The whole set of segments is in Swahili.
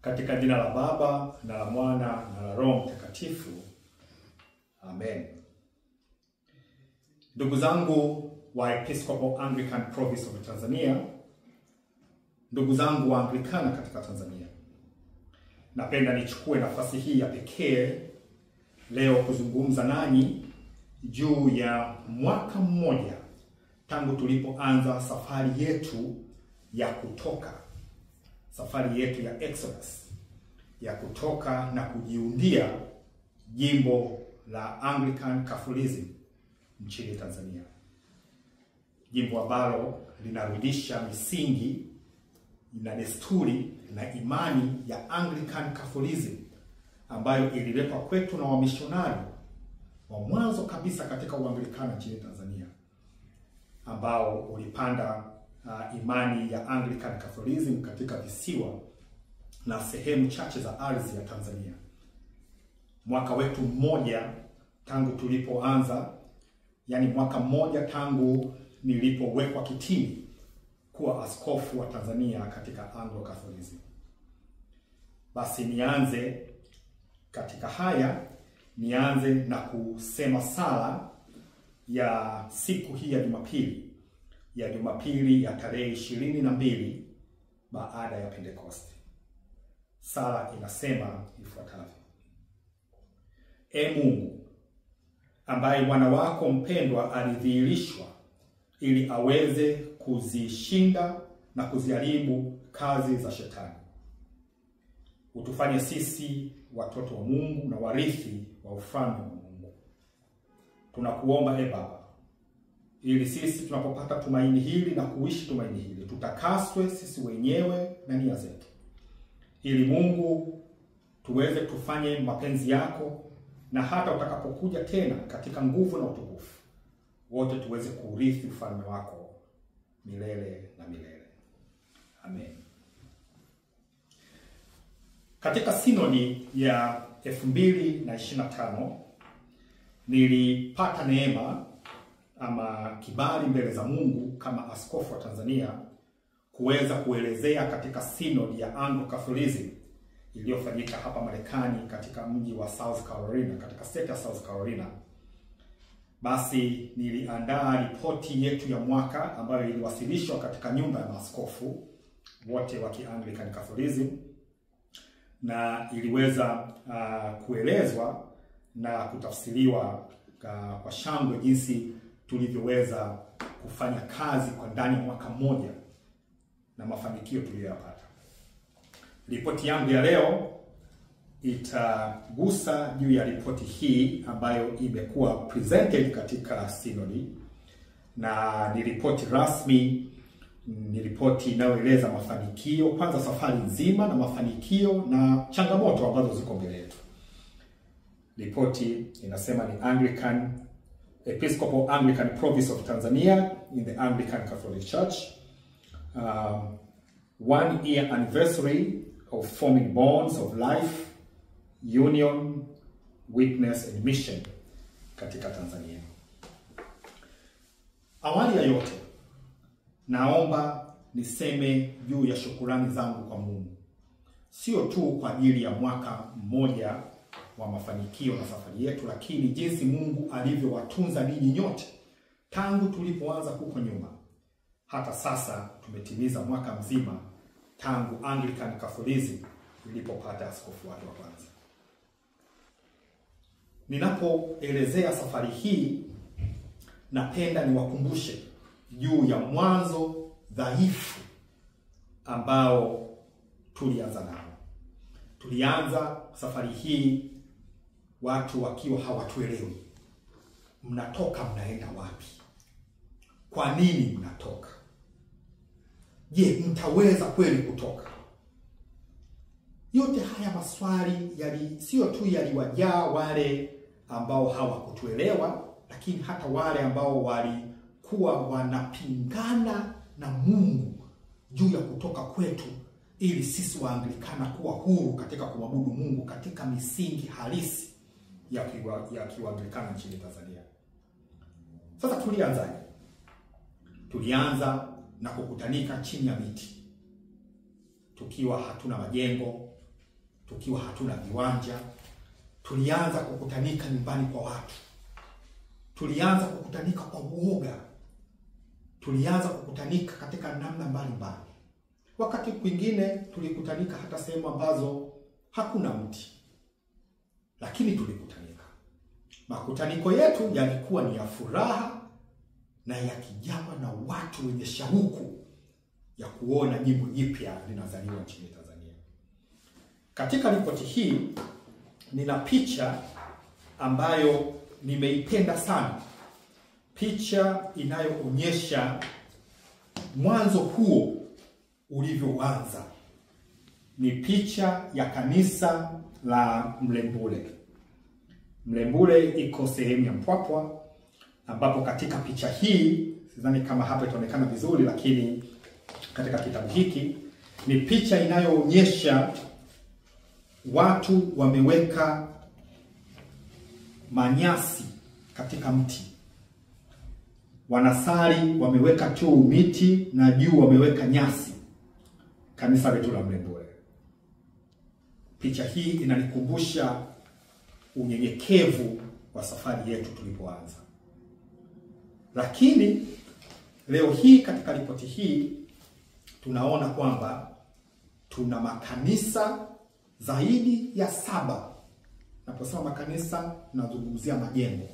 Katika jina la Baba na la Mwana na la Roho Mtakatifu. Amen. Ndugu zangu wa Episcopal Anglican Province of Tanzania, ndugu zangu wa Anglikana katika Tanzania, napenda nichukue nafasi hii ya pekee leo kuzungumza nanyi juu ya mwaka mmoja tangu tulipoanza safari yetu ya kutoka, safari yetu ya Exodus, ya kutoka na kujiundia jimbo la Anglican Catholicism nchini Tanzania. Jimbo ambalo linarudisha misingi na desturi na imani ya Anglican Catholicism ambayo ililetwa kwetu na wamishonari wa mwanzo kabisa katika Uanglikana nchini Tanzania, ambao ulipanda imani ya Anglican Catholicism katika visiwa na sehemu chache za ardhi ya Tanzania. Mwaka wetu mmoja tangu tulipoanza, yani mwaka mmoja tangu nilipowekwa kitini kuwa askofu wa Tanzania katika Anglo-Catholicism. Basi nianze katika haya, nianze na kusema sala ya siku hii ya Jumapili ya tarehe 22 baada ya Pentekoste. Sala inasema ifuatavyo: E Mungu, ambaye mwana wako mpendwa alidhihirishwa ili aweze kuzishinda na kuziharibu kazi za shetani, utufanye sisi watoto wa Mungu na warithi wa ufalme wa Mungu. Tunakuomba e Baba, ili sisi tunapopata tumaini hili na kuishi tumaini hili, tutakaswe sisi wenyewe na nia zetu, ili Mungu tuweze tufanye mapenzi yako, na hata utakapokuja tena katika nguvu na utukufu, wote tuweze kuurithi ufalme wako milele na milele. Amen. Katika sinodi ya 2025 nilipata neema ama kibali mbele za Mungu kama askofu wa Tanzania kuweza kuelezea katika sinodi ya Anglo-Catholicism iliyofanyika hapa Marekani katika mji wa South Carolina, katika state ya South Carolina. Basi niliandaa ripoti yetu ya mwaka ambayo iliwasilishwa katika nyumba ya maaskofu wote wa Anglican Catholicism, na iliweza kuelezwa na kutafsiriwa kwa shangwe jinsi tulivyoweza kufanya kazi kwa ndani ya mwaka mmoja na mafanikio tuliyoyapata. Ripoti yangu ya leo itagusa juu ya ripoti hii ambayo imekuwa presented katika sinodi, na ni ripoti rasmi, ni ripoti inayoeleza mafanikio, kwanza safari nzima na mafanikio na changamoto ambazo ziko mbele yetu. Ripoti inasema ni Episcopal Anglican Province of Tanzania in the Anglican Catholic Church, 1 year anniversary of forming bonds of life, union, witness and mission katika Tanzania. Awali ya yote, naomba niseme juu ya shukrani zangu kwa Mungu, sio tu kwa ajili ya mwaka mmoja wa mafanikio na safari yetu, lakini jinsi Mungu alivyowatunza ninyi nyote tangu tulipoanza huko nyuma hata sasa tumetimiza mwaka mzima tangu Anglican Catholicism ilipopata askofu wake wa kwanza. Ninapoelezea safari hii, napenda niwakumbushe juu ya mwanzo dhaifu ambao tulianza nao. Tulianza safari hii watu wakiwa hawatuelewi. Mnatoka mnaenda wapi? Kwa nini mnatoka? Je, mtaweza kweli kutoka? Yote haya maswali sio tu yaliwajaa wale ambao hawakutuelewa, lakini hata wale ambao walikuwa wanapingana na Mungu juu ya kutoka kwetu ili sisi Waanglikana kuwa huru katika kumwabudu Mungu katika misingi halisi ya Kianglikana nchini Tanzania. Sasa tulianzaje? Tulianza na kukutanika chini ya miti, tukiwa hatuna majengo, tukiwa hatuna viwanja. Tulianza kukutanika nyumbani kwa watu. Tulianza kukutanika kwa uoga. Tulianza kukutanika katika namna mbalimbali. Wakati kwingine tulikutanika hata sehemu ambazo hakuna mti, lakini tulikutanika. Makutaniko yetu yalikuwa ni ya furaha na yakijawa na watu wenye shauku ya kuona jimbo jipya linazaliwa nchini Tanzania. Katika ripoti hii nina picha ambayo nimeipenda sana. Picha inayoonyesha mwanzo huo ulivyoanza. Ni picha ya kanisa la Mlembule. Mlembule iko sehemu ya Mpwapwa, ambapo katika picha hii, sidhani kama hapa itaonekana vizuri, lakini katika kitabu hiki ni picha inayoonyesha watu wameweka manyasi katika mti. Wanasali wameweka tu miti na juu wameweka nyasi. Kanisa letu la Mlembule. Picha hii inanikumbusha unyenyekevu wa safari yetu tulipoanza. Lakini leo hii katika ripoti hii tunaona kwamba tuna makanisa zaidi ya 7. Naposema makanisa nazungumzia majengo.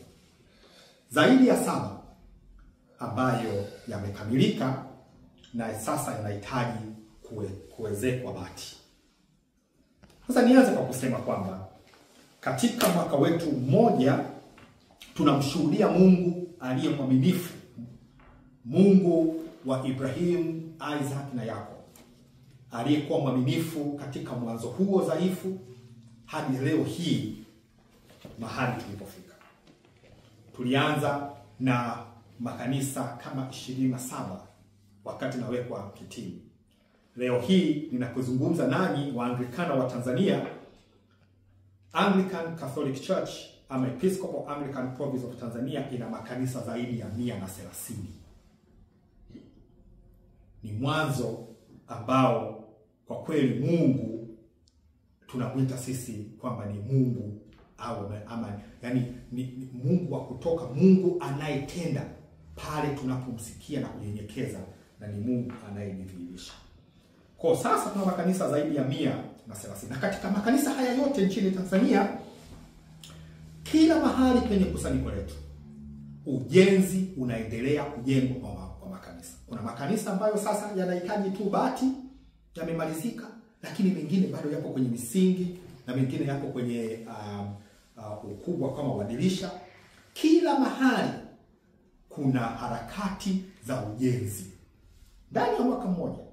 Zaidi ya 7 ambayo yamekamilika na sasa yanahitaji kuwezekwa bati. Sasa nianze kwa kusema kwamba katika mwaka wetu mmoja tunamshuhudia Mungu aliye mwaminifu, Mungu wa Ibrahim, Isaac na Yakobo, aliyekuwa mwaminifu katika mwanzo huo dhaifu hadi leo hii mahali tulipofika. Tulianza na makanisa kama 27 wakati nawekwa kitini. Leo hii ninapozungumza nanyi Waanglikana wa Tanzania, Anglican Catholic Church ama Episcopal Anglican Province of Tanzania ina makanisa zaidi ya 130. Ni mwanzo ambao kwa kweli Mungu tunamwita sisi kwamba ni Mungu yani ni Mungu wa kutoka, Mungu anayetenda pale tunapomsikia na kunyenyekeza, na ni Mungu anayejidhihirisha. Kwa sasa tuna makanisa zaidi ya 130. Na katika makanisa haya yote nchini Tanzania, kila mahali penye kusanyiko letu, ujenzi unaendelea kujengwa kwa makanisa. Kuna makanisa ambayo sasa yanahitaji tu bati, yamemalizika, lakini mengine bado yapo kwenye misingi na mengine yapo kwenye ukubwa kama madirisha. Kila mahali kuna harakati za ujenzi ndani ya mwaka mmoja.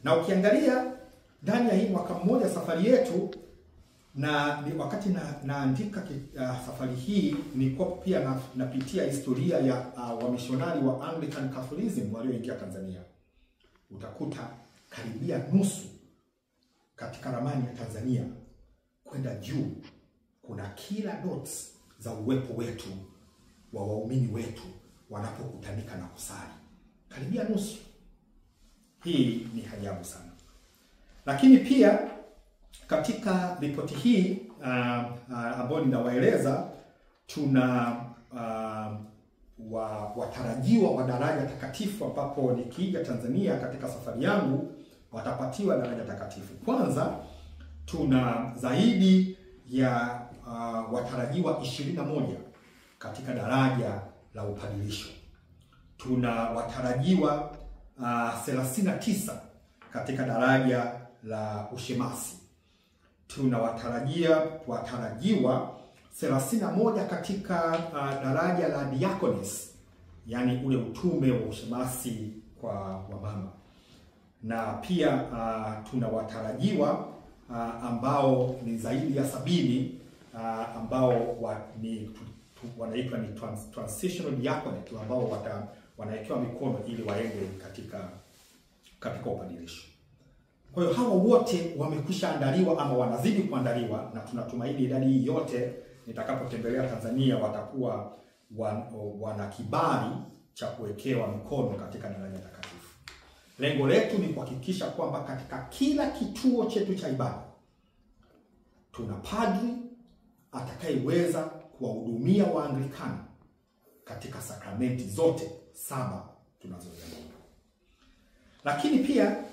Na ukiangalia ndani ya hii mwaka mmoja safari yetu, na ni wakati naandika safari hii nilikuwa pia napitia historia ya wamishonari wa Anglican Catholicism walioingia Tanzania. Utakuta karibia nusu katika ramani ya Tanzania kwenda juu kuna kila dots za uwepo wetu wa waumini wetu wanapokutanika na kusali. Karibia nusu. Hii ni ajabu sana. Lakini pia katika ripoti hii ambayo ninawaeleza, tuna watarajiwa wa daraja takatifu, ambapo nikija Tanzania katika safari yangu watapatiwa daraja takatifu. Kwanza tuna zaidi ya watarajiwa 21 katika daraja la upadilisho. Tuna watarajiwa 39 katika daraja la ushemasi. Tuna watarajiwa 31 katika daraja la diaconess, yani ule utume wa ushemasi kwa wamama. Na pia tuna watarajiwa ambao ni zaidi ya 70 ambao wanaitwa ni transitional diaconate, ambao wanawekewa mikono ili waende katika upadilisho. Kwa hiyo hawa wote wamekwisha andaliwa ama wanazidi kuandaliwa, na tunatumaini idadi hii yote nitakapotembelea Tanzania watakuwa wana kibali cha kuwekewa mikono katika daraja takatifu. Lengo letu ni kuhakikisha kwamba katika kila kituo chetu cha ibada tuna padri atakayeweza kuwahudumia Waanglikana katika sakramenti zote 7 tunazoziamini. Lakini pia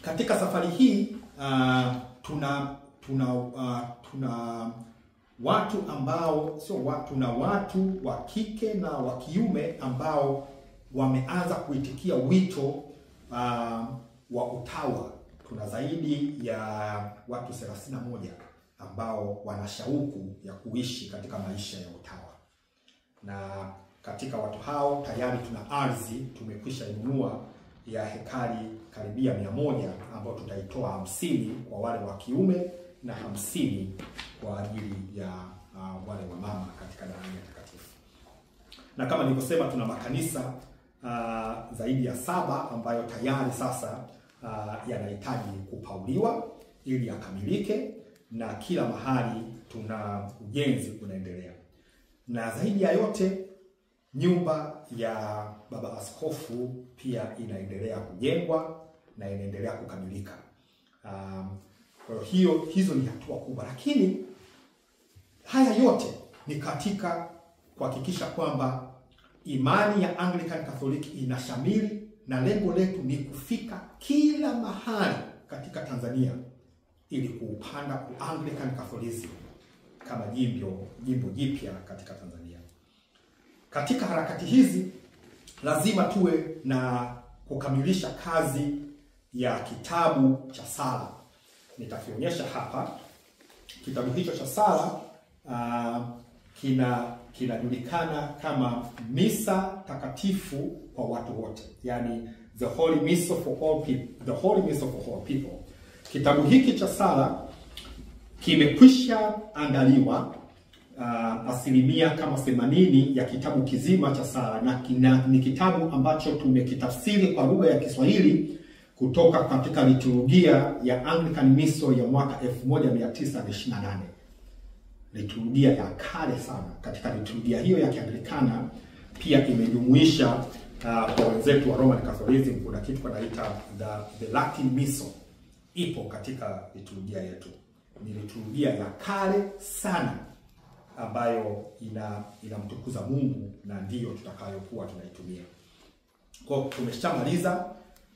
katika safari hii tuna watu ambao tuna watu wa kike na wa kiume ambao wameanza kuitikia wito wa utawa. Tuna zaidi ya watu 31 ambao wana shauku ya kuishi katika maisha ya utawa. Na katika watu hao tayari tuna ardhi tumekwisha inunua ya hekari karibia 100 ambao tutaitoa 50 kwa wale wa kiume na 50 kwa ajili ya wale wa mama katika damu takatifu. Na kama nilivyosema, tuna makanisa zaidi ya 7 ambayo tayari sasa yanahitaji kupauliwa ili yakamilike, na kila mahali tuna ujenzi unaendelea. Na zaidi ya yote, nyumba ya baba askofu pia inaendelea kujengwa na inaendelea kukamilika. Kwa hiyo hizo ni hatua kubwa, lakini haya yote ni katika kuhakikisha kwamba imani ya Anglican Catholic inashamiri, na lengo letu ni kufika kila mahali katika Tanzania ili kuupanda Anglican Catholicism kama jimbo jipya katika Tanzania. Katika harakati hizi lazima tuwe na kukamilisha kazi ya kitabu cha sala. Nitakionyesha hapa. Kitabu hicho cha sala kinajulikana kama Misa Takatifu kwa watu wote, yani the Holy Missa for all people, the Holy Missa for all people. Kitabu hiki cha sala kimekwisha andaliwa asilimia kama 80 ya kitabu kizima cha sala, na ni kitabu ambacho tumekitafsiri kwa lugha ya Kiswahili kutoka katika liturujia ya Anglican Missal ya mwaka 1928. Liturujia ya kale sana. Katika liturujia hiyo ya Kianglikana pia imejumuisha kwa wenzetu wa Roman Catholicism kuna kitu wanaita the Latin Missal, ipo katika liturujia yetu. Ni liturujia ya kale sana ambayo inamtukuza Mungu, na ndiyo tutakayokuwa tunaitumia. Kwa tumeshamaliza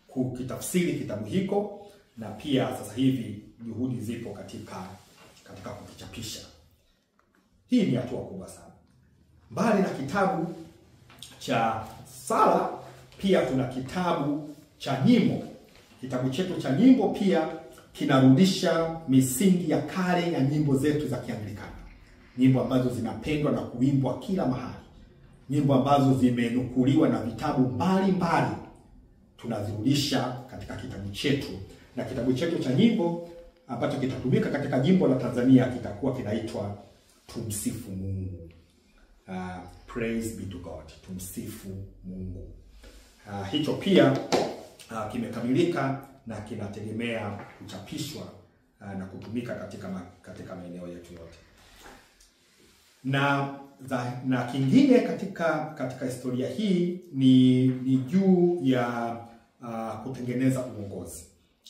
kukitafsiri kitabu hiko, na pia sasa hivi juhudi zipo katika kukichapisha. Hii ni hatua kubwa sana. Mbali na kitabu cha sala, pia tuna kitabu cha nyimbo. Kitabu chetu cha nyimbo pia kinarudisha misingi ya kale ya nyimbo zetu za Kianglikana. Nyimbo ambazo zinapendwa na kuimbwa kila mahali. Nyimbo ambazo zimenukuliwa na vitabu mbalimbali tunazirudisha katika kitabu chetu. Na kitabu chetu cha nyimbo ambacho kitatumika katika jimbo la Tanzania kitakuwa kinaitwa Tumsifu Mungu. Praise be to God. Tumsifu Mungu. Hicho pia kimekamilika na kinategemea kuchapishwa na kutumika katika maeneo yetu yote. Na kingine katika historia hii ni juu ya kutengeneza uongozi.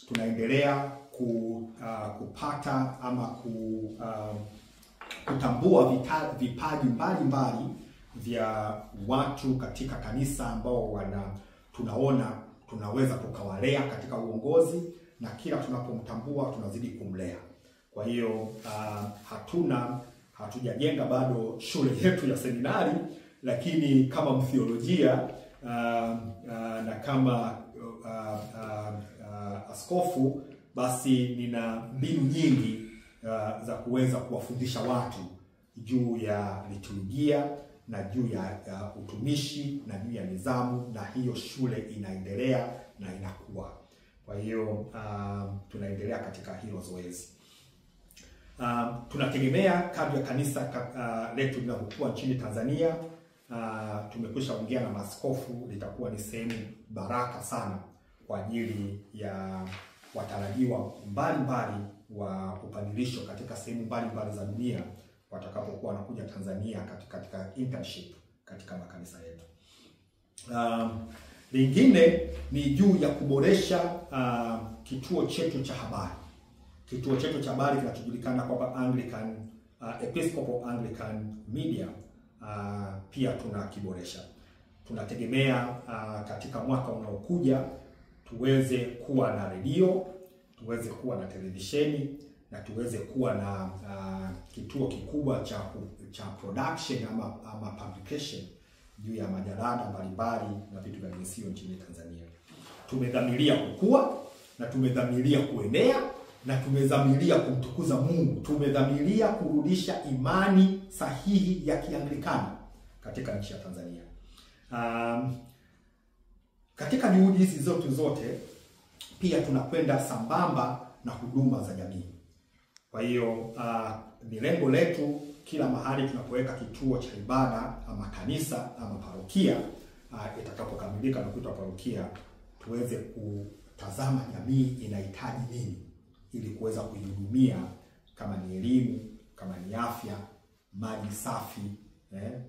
Tunaendelea kupata ama kutambua vipaji mbalimbali vya watu katika kanisa ambao tunaona tunaweza tukawalea katika uongozi, na kila tunapomtambua tunazidi kumlea. Kwa hiyo hatujajenga bado shule yetu ya seminari, lakini kama mtheolojia na kama askofu, basi nina mbinu nyingi za kuweza kuwafundisha watu juu ya liturujia na juu ya utumishi na juu ya nidhamu, na hiyo shule inaendelea na inakuwa. Kwa hiyo tunaendelea katika hilo zoezi. Tunategemea kadri ya kanisa letu linavyokuwa nchini Tanzania, tumekwisha ongea na maaskofu, litakuwa ni sehemu baraka sana kwa ajili ya watarajiwa mbalimbali wa upadilisho katika sehemu mbalimbali za dunia watakapokuwa wanakuja Tanzania katika internship katika makanisa yetu. Lingine ni juu ya kuboresha kituo chetu cha habari. kituo chetu cha habari kinachojulikana kwa Anglican Episcopal Anglican Media pia tunakiboresha. Tunategemea katika mwaka unaokuja tuweze kuwa na redio, tuweze kuwa na televisheni na tuweze kuwa na kituo kikubwa cha production ama publication juu ya majalada mbalimbali na vitu vya jinsia nchini Tanzania. Tumedhamiria kukua na tumedhamiria kuenea na tumedhamiria kumtukuza Mungu. Tumedhamiria kurudisha imani sahihi ya Kianglikana katika nchi ya Tanzania. Katika juhudi hizi zote pia tunakwenda sambamba na huduma za jamii. Kwa hiyo ni lengo letu kila mahali tunapoweka kituo cha ibada ama kanisa ama parokia, itakapokamilika na kuitwa parokia, tuweze kutazama jamii inahitaji nini ili kuweza kuihudumia, kama ni elimu, kama ni afya, maji safi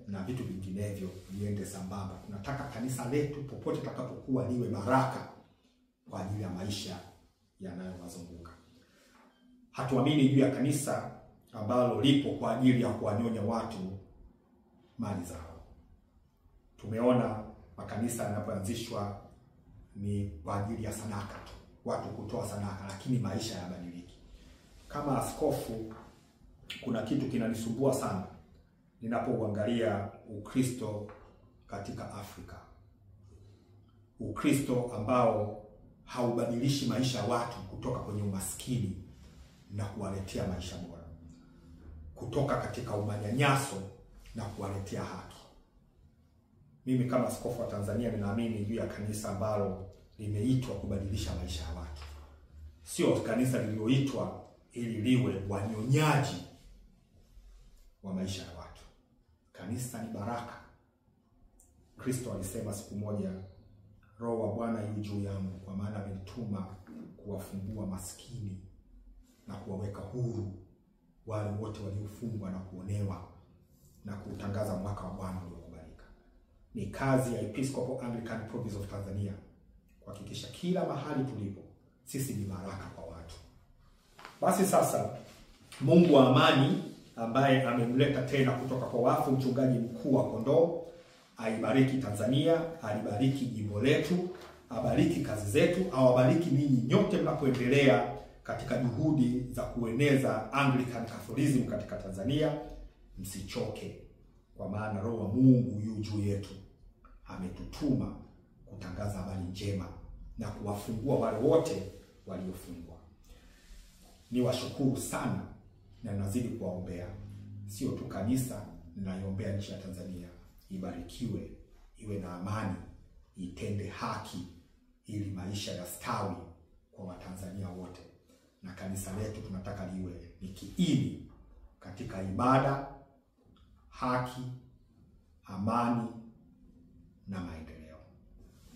na vitu vinginevyo viende sambamba. Tunataka kanisa letu popote tutakapokuwa liwe baraka kwa ajili ya maisha yanayowazunguka. Hatuamini juu ya kanisa ambalo lipo kwa ajili ya kuwanyonya watu mali zao. Tumeona makanisa yanapoanzishwa ni kwa ajili ya sadaka tu, watu kutoa sadaka, lakini maisha hayabadiliki. Kama askofu, kuna kitu kinanisumbua sana ninapoangalia Ukristo katika Afrika. Ukristo ambao haubadilishi maisha ya watu kutoka kwenye umaskini na kuwaletea maisha bora, kutoka katika umanyanyaso na kuwaletea haki. Mimi kama askofu wa Tanzania ninaamini juu ya kanisa ambalo limeitwa kubadilisha maisha ya watu. Sio kanisa lililoitwa ili liwe wanyonyaji wa maisha ya watu. Kanisa ni baraka. Kristo alisema siku moja, Roho wa Bwana yu juu yangu, kwa maana amenituma kuwafungua maskini na kuwaweka huru wale wote waliofungwa na kuonewa, na kutangaza mwaka wa Bwana uliokubalika. Ni kazi ya Episcopal Anglican Province of Tanzania kuhakikisha kila mahali tulipo sisi ni baraka kwa watu. Basi sasa, Mungu wa amani ambaye amemleta tena kutoka kwa wafu mchungaji mkuu wa kondoo, aibariki Tanzania, alibariki jimbo letu, abariki kazi zetu, awabariki ninyi nyote mnapoendelea katika juhudi za kueneza Anglican Catholicism katika Tanzania. Msichoke, kwa maana Roho wa Mungu yu juu yetu. Ametutuma kutangaza habari njema na kuwafungua wale wote waliofungwa. Niwashukuru sana na nazidi kuwaombea. Sio tu kanisa, ninaiombea nchi ya Tanzania ibarikiwe, iwe na amani, itende haki, ili maisha yastawi kwa Watanzania wote. Na kanisa letu tunataka liwe ni kiini katika ibada, haki, amani na maendeleo.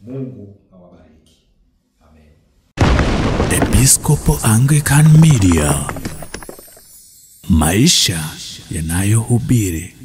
Mungu awabariki. Amen. Episcopal Anglican Media, maisha yanayohubiri.